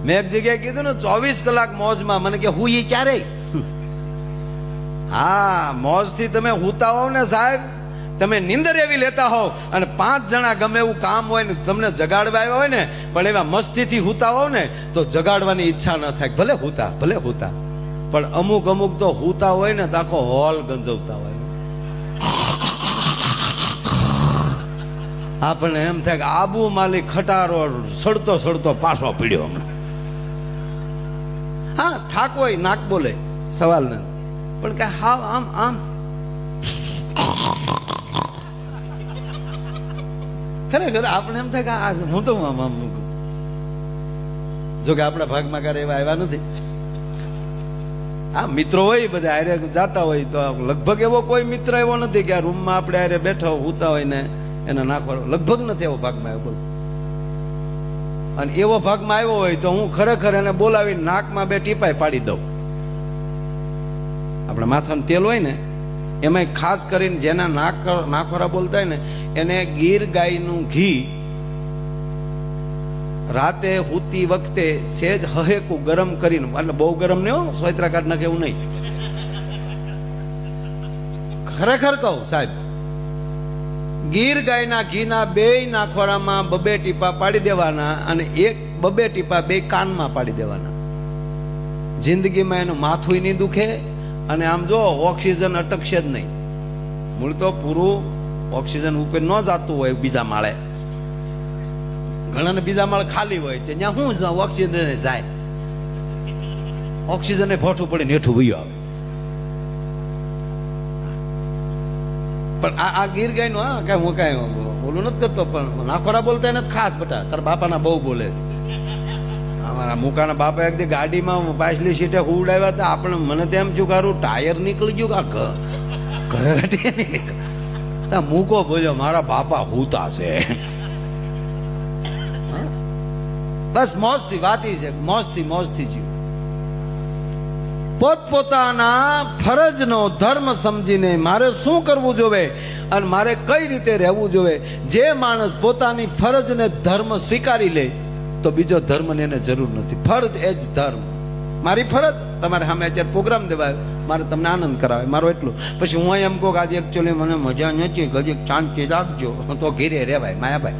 મેં એક જગ્યાએ કીધું ને 24 કલાક મોજમાં, મને કે હું એ ક્યારે? હા, મોજથી તમે હુતા હોવ ને સાહેબ, તમે નીંદર એવી લેતા હોવ અને 5 જણા ગમે એવું કામ હોય ને તમને જગાડવા આવ્યા હોય ને, પણ એવા મસ્તીથી હુતા હોવ ને તો જગાડવાની ઈચ્છા ન થાય. ભલે હુતા, ભલે હુતા, પણ અમુક અમુક તો હુતા હોય ને તો આખો હોલ ગંજવતા હોય. આપણને એમ થાય કે આબુ માલી ખટારો સડતો સડતો પાછો પીડ્યો હમણાં. હા, થાક હોય, નાક બોલે, સવાલ નથી, પણ કે હાવ આમ આમ ખરેખર આપણે એમ થાય કે આ હું તો જો કે આપણા ભાગમાં ક્યારે એવા આવ્યા નથી. હા, મિત્રો હોય બધા આરે જાતા હોય તો લગભગ એવો કોઈ મિત્ર એવો નથી કે આ રૂમમાં આપણે આરે બેઠા હોતા હોય ને એને નાખવાનો, લગભગ નથી એવો ભાગમાં આવ્યો. અને એવો ભાગમાં આવ્યો હોય તો હું ખરેખર એને બોલાવી નાકમાં 2 ટીપાઈ પાડી દઉં. આપણા માથાનું તેલ હોય ને એમાં ખાસ કરીને જેના નાખોરા બોલતા હોય ને એને ગીર ગાયનું ઘી રાતે હુતી વખતે સેજ હહેકું ગરમ કરીને, એટલે બહુ ગરમ નહીં હો, સોયત્રા કાઢ નાખે એવું નહીં, ખરેખર કહું સાહેબ, ગીર ગાયના ઘીના 2 નાખોરામાં 2 ટીપા પાડી દેવાના અને 2 ટીપા 2 કાનમાં પાડી દેવાના. જિંદગીમાં એનું માથું નહીં દુખે અને આમ જો ઓક્સિજન અટકશે જ નહીં. મૂળ તો પૂરું ઓક્સિજન ઉપર ન જતું હોય બીજા માળે, ઘણાને બીજા માળ ખાલી હોય ત્યાં શું ઓક્સિજન જાય, ઓક્સિજન ભોઠું પડીને હેઠું વયો આવે. પણ આ ગીર ગાય નું, હા, કઈ હું કઈ બોલું નથી કરતો, પણ નાખોરા બોલતા નથી ખાસ. બટા તારા બાપાના બહુ બોલે. અમારા મુકાના બાપા એક દી ગાડીમાં પાછલી સીટે ઉડાવ્યા હતા, આપણે મને તો એમ છું કારું ટાયર નીકળી ગયું કા ઘરે ઘટી નીકળ મૂકો બોલ્યો મારા બાપા હુતા છે. બસ મોજથી વાતી છે, મોજથી જીવ. પોતપોતાના ફરજનો ધર્મ સમજીને મારે શું કરવું જોવે અને મારે કઈ રીતે રહેવું જોવે. જે માણસ પોતાની ફરજને ધર્મ સ્વીકારી લે તો બીજો ધર્મની એને જરૂર નથી. ફરજ એ જ ધર્મ. મારી ફરજ તમારે સામે અત્યારે પ્રોગ્રામ દેવાય, મારે તમને આનંદ કરાવે, મારો એટલું. પછી હું એમ કહું કે આજે એકચ્યુઅલી મને મજા નથી, ગજેક શાંતિ રાખજો, તો ઘીરે રેવાય માયાભાઈ.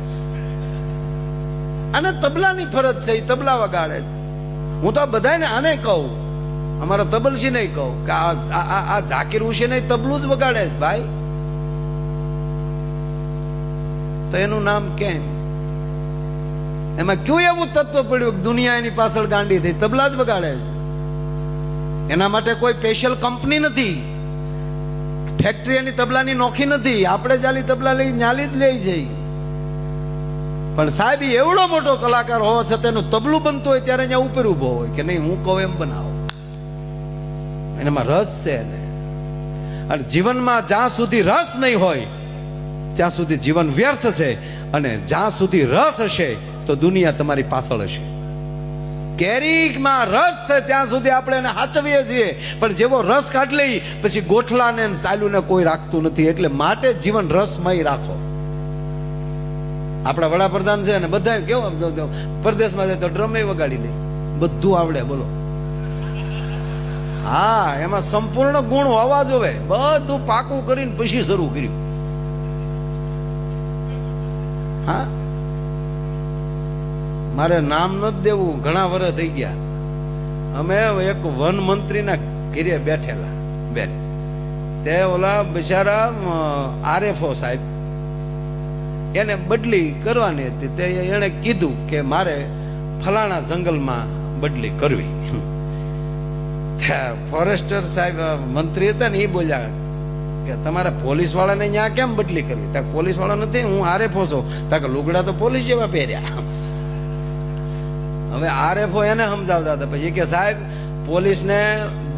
અને તબલાની ફરજ છે, એ તબલા વગાડે. હું તો બધાને આને કહું, અમારા તબલસી નહીં કહું કે આ ઝાકીર હુસેન તબલું જ વગાડે છે ભાઈ, તો એનું નામ કેમ? એમાં ક્યું એવું તત્વ પડ્યું કે દુનિયા એની પાછળ ગાંડી થઈ? તબલા જ વગાડે છે. એના માટે કોઈ સ્પેશિયલ કંપની નથી, ફેક્ટરી એની તબલાની નોખી નથી. આપણે જાલી તબલા લઈ ન્યાલી જ લઈ જઈ. પણ સાહેબ એવડો મોટો કલાકાર હોવા છતાં તેનું તબલું બનતું હોય ત્યારે અહીંયા ઉપર ઉભો હોય કે નહીં હું કહું એમ બનાવો. એનામાં રસ છે ને. અને જીવનમાં જ્યાં સુધી રસ નહીં હોય ત્યાં સુધી જીવન વ્યર્થ છે, અને જ્યાં સુધી રસ હશે તો દુનિયા તમારી પાછળ હશે. કેરીમાં રસ છે ત્યાં સુધી આપણે એને હાચવીએ છીએ, પણ જેવો રસ કાઢી લઈ પછી ગોઠલાને સાલુને કોઈ રાખતું નથી. એટલે માટે જીવન રસમય રાખો. આપણા વડાપ્રધાન છે ને બધા કેવું પરદેશમાં જાય તો ડ્રમે વગાડી લે, બધું આવડે બોલો. હા, એમાં સંપૂર્ણ ગુણ હોવા જોવે. બધું પાકું કરીને પછી શરૂ કર્યું. હા, મારે નામ નથી દેવું, ઘણા વર્ષ થઈ ગયા. અમે એક વન મંત્રીના ઘરે બેઠેલા બેન, તે ઓલા બિચારા આરએફઓ સાહેબ એને બદલી કરવાની હતી. તે એને કીધું કે મારે ફલાણા જંગલમાં બદલી કરવી. ફોરેસ્ટર સાહેબ મંત્રી હતા ને એ બોલ્યા કે તમારે પોલીસ વાળાને ત્યાં કેમ બદલી કરવી? ત્યાં પોલીસ વાળા નથી, હું આરએફઓ છું. ત્યાં કે લુગડા તો પોલીસ જેવા પહેર્યા. હવે આરએફઓ એને સમજાવતા હતા. પછી કે સાહેબ પોલીસને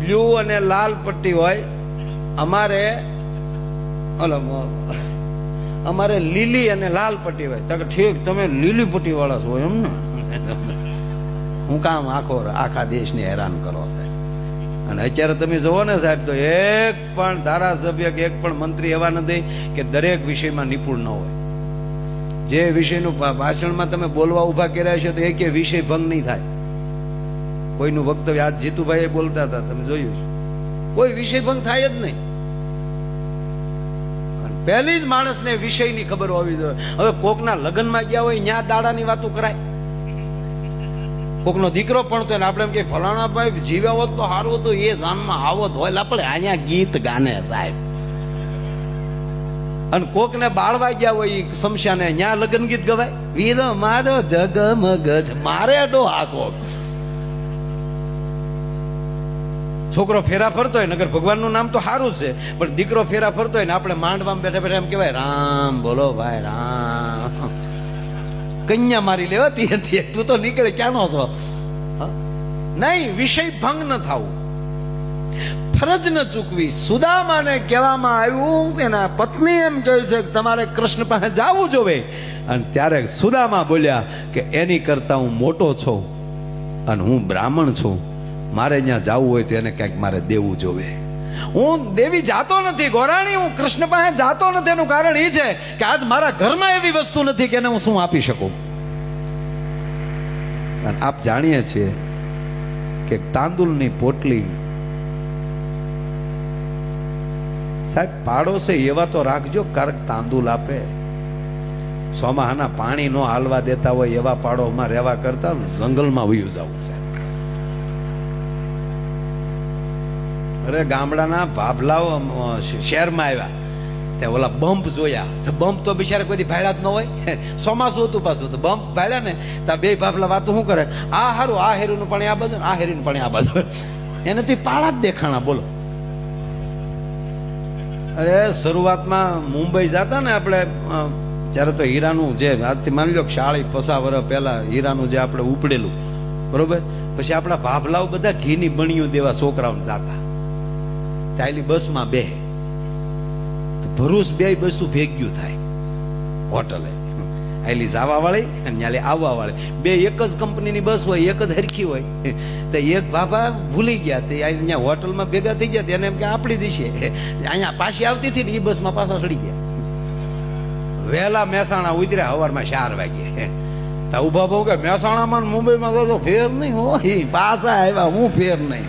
બ્લુ અને લાલ પટ્ટી હોય, અમારે લીલી અને લાલ પટ્ટી હોય. તો ઠીક, તમે લીલી પટ્ટી વાળા છો એમ ને? હું કામ આખા દેશને હેરાન કરો છે. અને અત્યારે તમે જોવો ને સાહેબ, તો એક પણ ધારાસભ્ય કે એક પણ મંત્રી એવા નથી કે દરેક વિષયમાં નિપુણ ન હોય. જે વિષયનું ભાષણમાં તમે બોલવા ઉભા કર્યા છો તો એક વિષય ભંગ નહીં થાય. કોઈનું વક્તવ્ય આજ જીતુભાઈ બોલતા હતા, તમે જોયું છે, કોઈ વિષય ભંગ થાય જ નહીં. પહેલી જ માણસને વિષયની ખબર હોવી જોઈએ. હવે કોકના લગ્નમાં ગયા હોય ત્યાં દાડાની વાતો કરાય, કોકનો દીકરો ભણતો હોય ને આપણે એમ કે ફલાણા ભાઈ જીવ્યા હોત તો સારું હતું, એ જાનમાં આવત હોય, આપણે અહીંયા ગીત ગાને સાહેબ. અને કોકને બાળવા ગયા હોય શમશાને, ત્યાં લગ્ન ગીત ગવાય, વીરો મારો જગમગ મારે ડો હાકો. છોકરો ફેરા ફરતો હોય, નગર ભગવાનનું નામ તો સારું છે, પણ દીકરો ફેરા ફરતો હોય ને આપણે માંડવામાં બેઠા બેઠા એમ કહેવાય રામ બોલો ભાઈ રામ. કન્યા મારી લેવાતી હતી, તું તો નીકળે ક્યાંનો છો? નહીં, વિષય ભંગ ન થવું, ફરજ ન ચૂકવી. સુદામાને કહેવામાં આવ્યું, એના પત્ની એમ કહે છે કે તમારે કૃષ્ણ પાસે જવું જોવે. અને ત્યારે સુદામા બોલ્યા કે એની કરતા હું મોટો છું અને હું બ્રાહ્મણ છું, મારે ત્યાં જવું હોય તો એને કંઈક મારે દેવું જોવે. હું દેવી જાતો નથી ગોરાણી, હું કૃષ્ણ પાસે જાતો નથી. એનું કારણ એ છે કે આજ મારા ઘરમાં એવી વસ્તુ નથી કે એને હું શું આપી શકું. અને આપ જાણીએ છીએ કે તાંદુલની પોટલી, સાહેબ પાડોશે એવા તો રાખજો કારક તાંદુલ આપે. સોમાહાના પાણી નો હાલવા દેતા હોય એવા પાડોમાં રહેવા કરતા જંગલમાં વયું જવું છે. અરે ગામડાના ભાભલાઓ શહેરમાં આવ્યા, ત્યાં ઓલા બમ્પ જોયા, તો બમ્પ તો બિચારા કોઈ ભાડ્યા જ ન હોય. ચોમાસું હતું પાછું, તો બમ્પ ભાડ્યા ને ત્યાં બે ભાભલા વાતો શું કરે, આ હારું આ હેરીનું પાણી આ બાજુ, આ હેરીનું પાણી આ બાજુ, એને તો પાળા જ દેખાણા. બોલો, અરે શરૂઆતમાં મુંબઈ જતા ને આપણે, ત્યારે તો હીરાનું જે આજથી માની લો 40-50 વર્ષ પહેલા હીરાનું જે આપણે ઉપડેલું, બરોબર, પછી આપણા ભાભલાઓ બધા ઘીની બણીઓ દેવા છોકરાઓને જાતા, ચાલી બસમાં બે ભરૂચ બે બસું ભેગ્યું થાય હોટલે, આયલી જવા વાળી અને ન્યાલી આવવા વાળી બે એક જ કંપનીની બસ હોય, એક જ હરખી હોય. તો એક બાબા ભૂલી ગયા, તે અહીંયા હોટલમાં ભેગા થઈ ગયા, એને એમ કે આપણી દિશે અહીંયા પાછી આવતી હતી ને એ બસમાં પાછા ચડી ગયા. વહેલા મહેસાણા ઉતર્યા સવારમાં 4 વાગે. તો ઉભા બહુ કે મહેસાણામાં મુંબઈમાં તો ફેર નહીં હોય, પાછા આવ્યા, હું ફેર નહીં.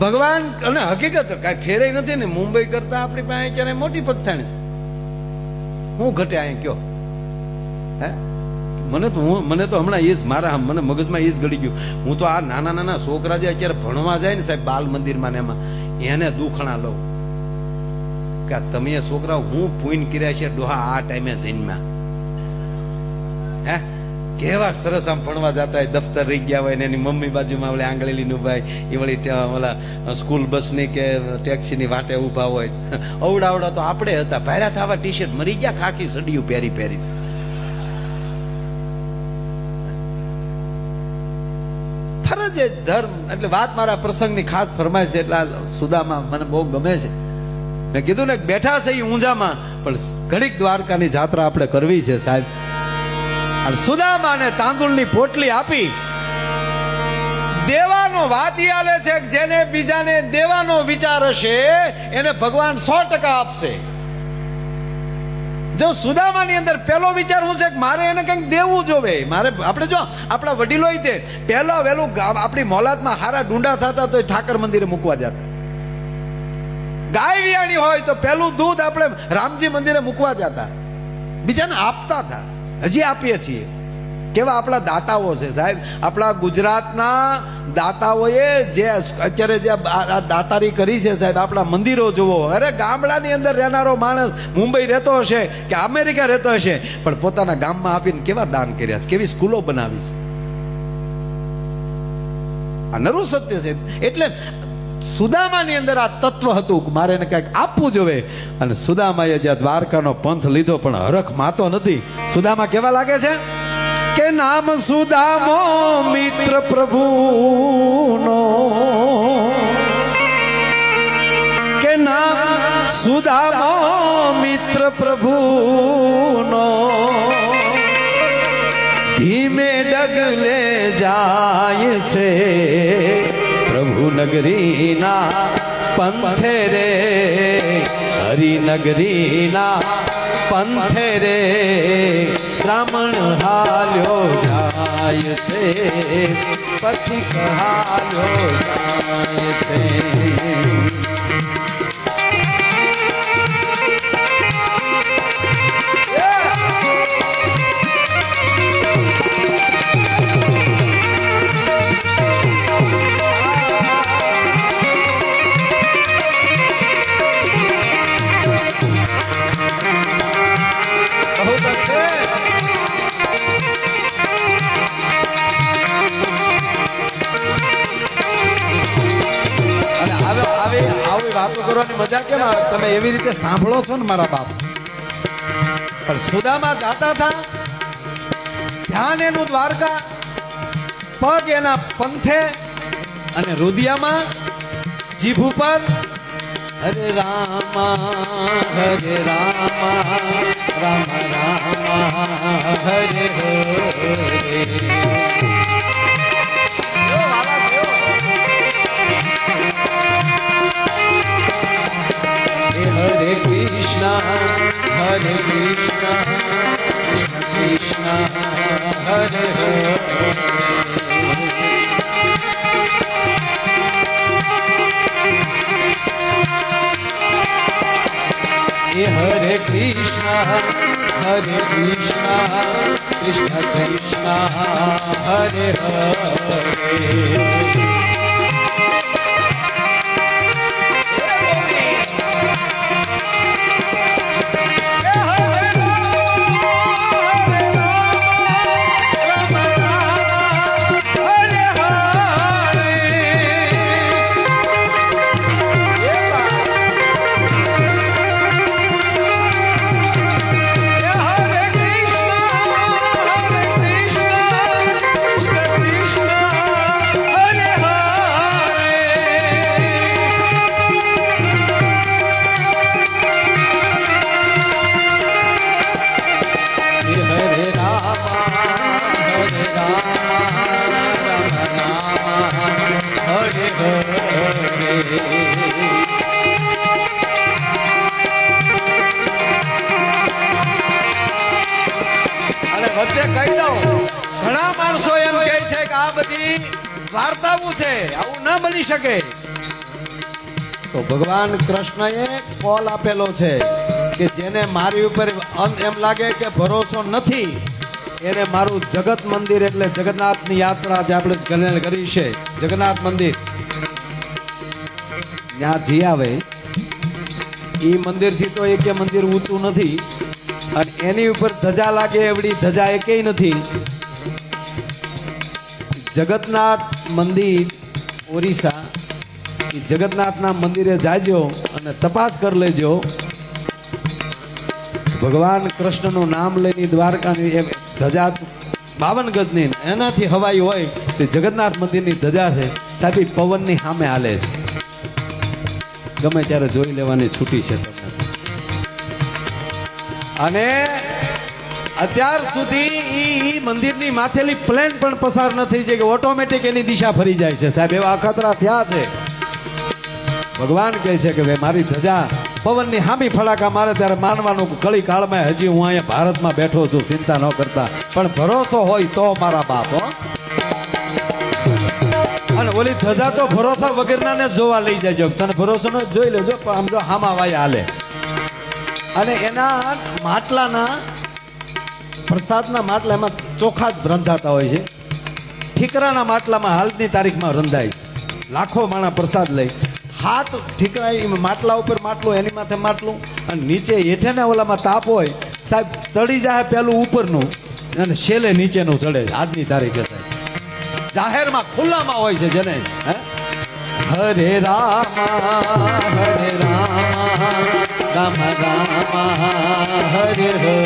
ભગવાન અને હકીકત કઈ ફેરે નથી ને. મુંબઈ કરતા આપણી પાસે ક્યારે મોટી પગથાણ છે. હું ઘટે અહીંયા કયો? હે મને તો હમણાં એ જ મારા મને મગજમાં એ જ ગળી ગયું. હું તો આ નાના નાના છોકરા જે અત્યારે ભણવા જાય ને સાહેબ બાલ મંદિરમાં ને એમાં, એને દુખણા લઉં કે તમે છોકરાઓ હું પૂન કર્યા છે ડોહા આ ટાઈમે જન્મ્યા. હે કેવા સરસ આમ ભણવા જતા હોય, દફતર રહી ગયા હોય ને એની મમ્મી બાજુમાં ઓલે આંગળીનું ભાઈ એ વળી ઓલા સ્કૂલ બસની કે ટેક્સીની વાટે ઊભા હોય. અવડાવડા તો આપણે હતા, ભાડ્યા થવા ટી શર્ટ મરી ગયા, ખાખી સડિયું પહેરી પહેરી. ફરજ ધર્મ એટલે વાત મારા પ્રસંગની ખાસ ફરમાય છે, એટલે સુદામા મને બહુ ગમે છે. મેં કીધું ને બેઠા છે એ ઊંઝામાં, પણ ઘડીક દ્વારકાની જાત્રા આપણે કરવી છે સાહેબ. સુદામાને તાંદુલની પોટલી આપી દેવાનો વાત આલે છે કે જેને બીજાને દેવાનો વિચાર હશે એને ભગવાન 100% આપશે. જો સુદામાની અંદર પહેલો વિચાર શું છે કે મારે એને કંઈક દેવું જોવે. મારે આપણે જો આપણા વડીલો તે પહેલા વહેલું આપણી મોલાદમાં હારા ડુંડા થતા તો ઠાકર મંદિરે મૂકવા જતા. ગાય વિયાણી હોય તો પહેલું દૂધ આપણે રામજી મંદિરે મૂકવા જતા, બીજાને આપતા હતા. હજી આપીએ છીએ. કેવા આપણા દાતાઓ છે સાહેબ. આપણા ગુજરાતના દાતાઓએ જે અત્યારે જે દાતારી કરી છે સાહેબ, આપણા મંદિરો જુઓ. અરે ગામડાની અંદર રહેનારો માણસ મુંબઈ રહેતો હશે કે અમેરિકા રહેતો હશે, પણ પોતાના ગામમાં આપીને કેવા દાન કર્યા છે, કેવી સ્કૂલો બનાવી છે. આ નરું સત્ય છે. એટલે સુદામાની અંદર આ તત્વ હતું કે મારે એને કંઈક આપવું જોવે. અને સુદામાએ જે દ્વારકાનો પંથ લીધો પણ હરખ માતો નથી. સુદામા કેવા લાગે છે કે નામ સુદામો મિત્ર પ્રભુનો, કે નામ સુદામો મિત્ર પ્રભુનો, ધીમે ડગલે જાય છે પ્રભુ નગરીના પંથે રે, હરિનગરીના પંથે રે બ્રાહ્મણ હાલ્યો જાય છે, પથિક હાલ્યો જાય છે. વાતો કરવાની મજા કેમ આવે? તમે એવી રીતે સાંભળો છો ને મારા બાપ. પણ સુદામા જાતા હતા, ધ્યાન એનું દ્વારકા, પગ એના પંથે, અને રુદિયામાં જીભ ઉપર હરે રામા હરે રામા રામ રામા હરે હરે. Hare Krishna, Hare Krishna, Krishna Krishna, Hare Hare. Hare Krishna, Hare Krishna, Krishna Krishna, Hare Hare. વચ્ચે કહી દઉં, ઘણા માણસો એમ કહે છે કે આ બધી વાર્તાઓ છે, આવું ન બની શકે. તો ભગવાન કૃષ્ણએ કોલ આપેલો છે કે જેને મારી ઉપર એમ લાગે કે ભરોસો નથી, એને મારું જગત મંદિર એટલે જગન્નાથની યાત્રા જે આપણે કરી છે, જગન્નાથ મંદિર, ત્યાં જી આવે એ મંદિરથી તો એક મંદિર ઊંચું નથી, અને એની ઉપર ધજા લાગે એવડી ધજા એકેય નથી. જગન્નાથ મંદિર ઓરિસ્સા, એ જગન્નાથના મંદિરે જાજો અને તપાસ કરી લેજો. ભગવાન કૃષ્ણનું નામ લઈને દ્વારકાની ધજા 52 ગજની એનાથી હવાઈ હોય તે જગન્નાથ મંદિરની ધજા છે સાહેબ, પવનની સામે હાલે છે. ગમે ત્યારે જોઈ લેવાની છૂટી છે તમને. અને અત્યાર સુધી ઈ મંદિરની માથેલી પ્લેન પણ પસાર ન થઈ છે કે ઓટોમેટિક એની દિશા ફરી જાય છે સાહેબ, એવા અખતરા થયા છે. ભગવાન કહે છે કે ભાઈ મારી ધજા પવનની હામી ફડાકા મારે ત્યારે માનવાનું કળી કાળમાં હજી હું અહીંયા ભારતમાં બેઠો છું, ચિંતા ન કરતા, પણ ભરોસો હોય તો મારા બાપ હો. અને ઓલી ધજા તો ભરોસા વગરનાને જોવા લઈ જાય, તને ભરોસો ન જોઈ લેજો, આમ જો હામા વાય હાલે. અને એના માટલાના પ્રસાદના માટલા એમાં ચોખા જ રંધાતા હોય છે. ઠીકરાના માટલામાં હાલની તારીખમાં રંધાય, લાખો માણા પ્રસાદ લઈ, હાથ ઠીકરા માટલા ઉપર માટલું, એની માથે માટલું, અને નીચે હેઠે ને ઓલામાં તાપ હોય સાહેબ, ચડી જાય પેલું ઉપરનું અને છેલ્લે નીચેનું ચડે આજની તારીખે સાહેબ. જાહેરમાં ખુલ્લામાં હોય છે જેને હરે રામા હરે રામા રામ રામા હરે હરે.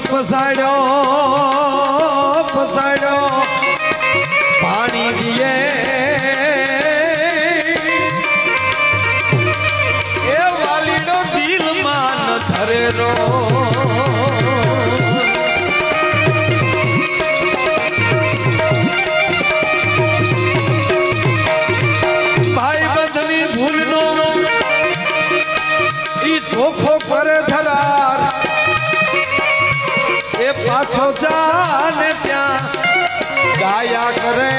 પસાડ્યો પાણી દીએ એ વાલીડો દિલમાં ન ધરેરો ભાઈ બંધની ભૂલનો ઈ ધોખો કરે ધરાર એ પાછો જાને ત્યાં ગાયા કરે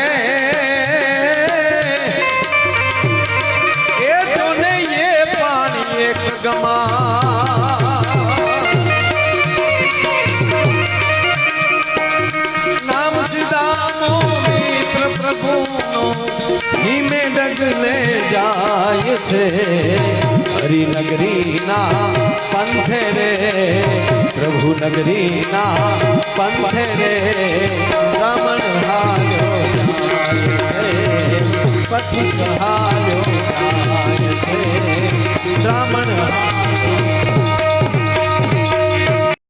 એ જોને એ પાણી એક ગમા નામ સીધાનો મિત્ર પ્રભુનો ધીમે ડગલે જાય છે હરિનગરીના પંથે રે પ્રભુ નગરીના પંથે રે રમણ હાલ્યો જાય છે પથિક હાલ્યો જાય છે રમણ